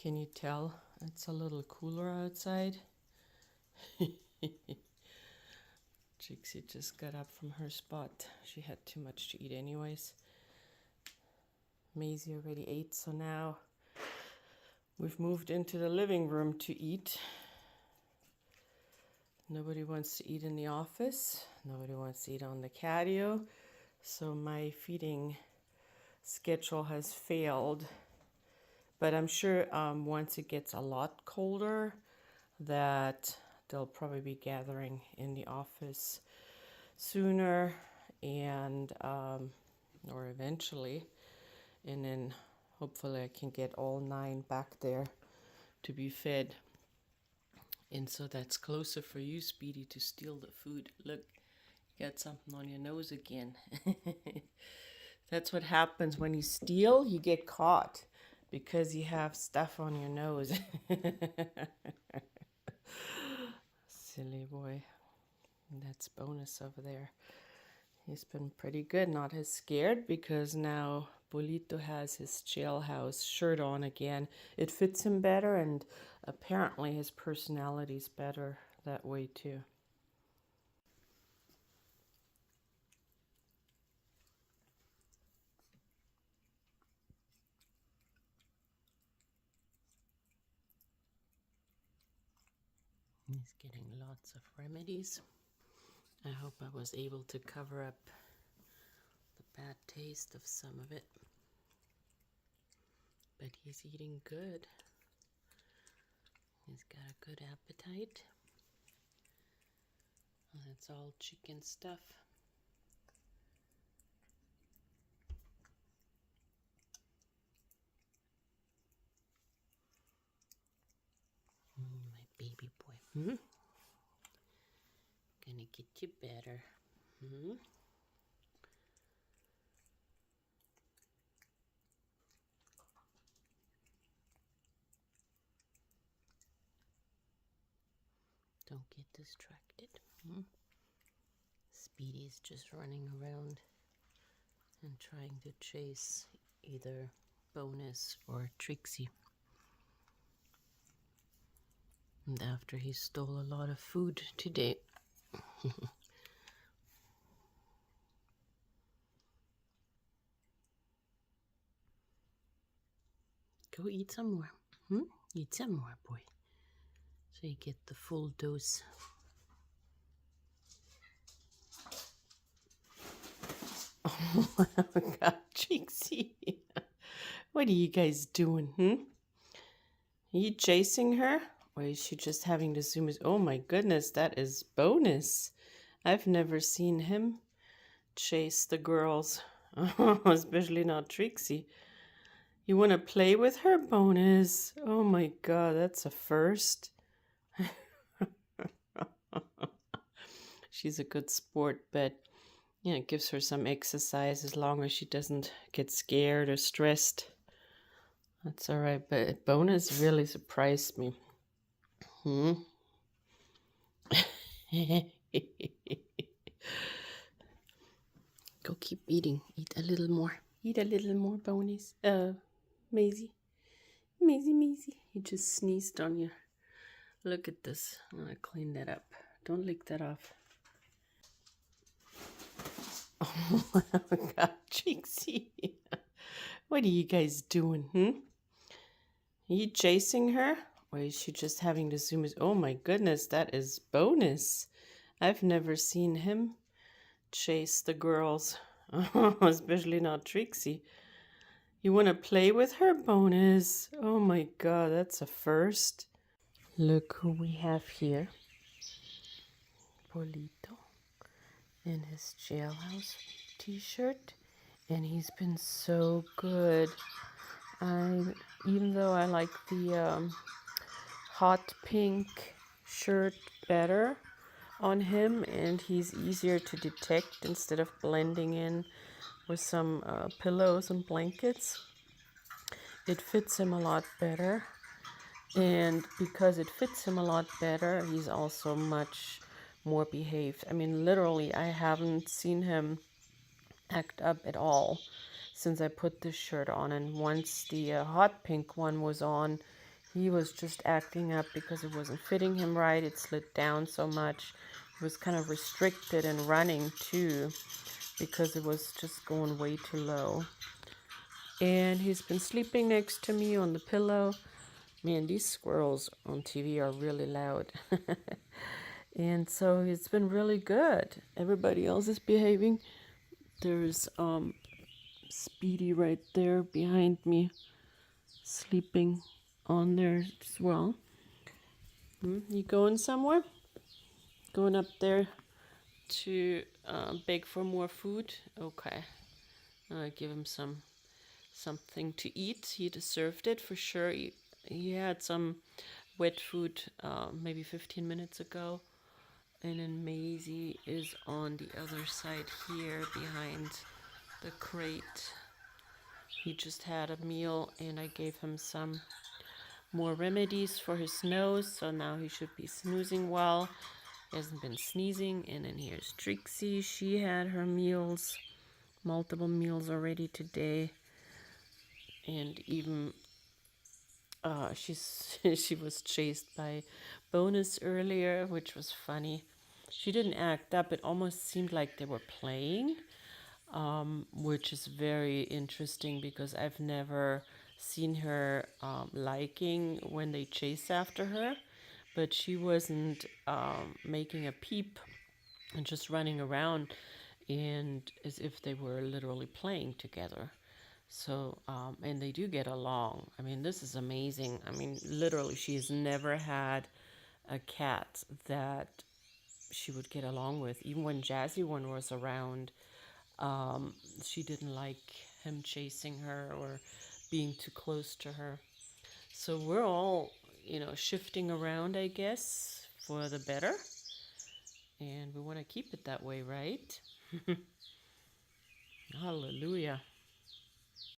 Can you tell it's a little cooler outside? Trixie just got up from her spot. She had too much to eat anyways. Maisie already ate, so now we've moved into the living room to eat. Nobody wants to eat in the office. Nobody wants to eat on the patio. So my feeding schedule has failed. But I'm sure once it gets a lot colder that they'll probably be gathering in the office sooner and or eventually. And then hopefully I can get all 9 back there to be fed. And so that's closer for you, Speedy, to steal the food. Look, you got something on your nose again. That's what happens when you steal, you get caught because you have stuff on your nose. Silly boy. That's Bonus over there. He's been pretty good, not as scared because now Ballito has his jailhouse shirt on again. It fits him better and apparently his personality's better that way too. He's getting lots of remedies. I hope I was able to cover up the bad taste of some of it. But he's eating good. He's got a good appetite. That's all chicken stuff. My baby boy. Gonna get you better. Don't get distracted. Speedy's just running around and trying to chase either Bonus or Trixie. And after he stole a lot of food today. Go eat some more. Eat some more, boy. So you get the full dose. Oh my God, Trixie. What are you guys doing, Are you chasing her? Or is she just having to zoom? Oh my goodness, that is Bonus. I've never seen him chase the girls, especially not Trixie. You want to play with her, Bonus? Oh my God, that's a first. She's a good sport, but yeah, it gives her some exercise as long as she doesn't get scared or stressed. That's all right, but Bonus really surprised me. Go keep eating. Eat a little more. Eat a little more, Bonus. Maisie. Maisie. You just sneezed on you. Look at this. I'm gonna clean that up. Don't lick that off. Oh my God, Trixie. What are you guys doing, Are you chasing her? Or is she just having to zoom? Oh my goodness, that is Bonus. I've never seen him chase the girls, especially not Trixie. You want to play with her, Bonus? Oh my God, that's a first. Look who we have here. Ballito in his jailhouse t-shirt. And he's been so good. Even though I like the hot pink shirt better on him, and he's easier to detect instead of blending in with some pillows and blankets, it fits him a lot better. And because it fits him a lot better, he's also much more behaved. I mean, literally, I haven't seen him act up at all since I put this shirt on. And once the hot pink one was on, He was just acting up because it wasn't fitting him right. It slid down so much. He was kind of restricted and running too because it was just going way too low. And he's been sleeping next to me on the pillow. Man, these squirrels on TV are really loud. And so it's been really good. Everybody else is behaving. There's Speedy right there behind me, sleeping on there as well. You going somewhere? Going up there to beg for more food? Okay. Give him something to eat. He deserved it for sure. He had some wet food maybe 15 minutes ago. And then Maisie is on the other side here behind the crate. He just had a meal and I gave him some more remedies for his nose, so now he should be snoozing well. He hasn't been sneezing. And then here's Trixie. She had her meals, multiple meals already today. And even she was chased by Bonus earlier, which was funny. She didn't act up. It almost seemed like they were playing, which is very interesting because I've never seen her liking when they chase after her. But she wasn't making a peep and just running around and as if they were literally playing together. So, and they do get along. I mean, this is amazing. I mean, literally, she's never had a cat that she would get along with. Even when Jazzy one was around, she didn't like him chasing her or being too close to her. So we're all, shifting around, I guess, for the better. And we want to keep it that way, right? Hallelujah.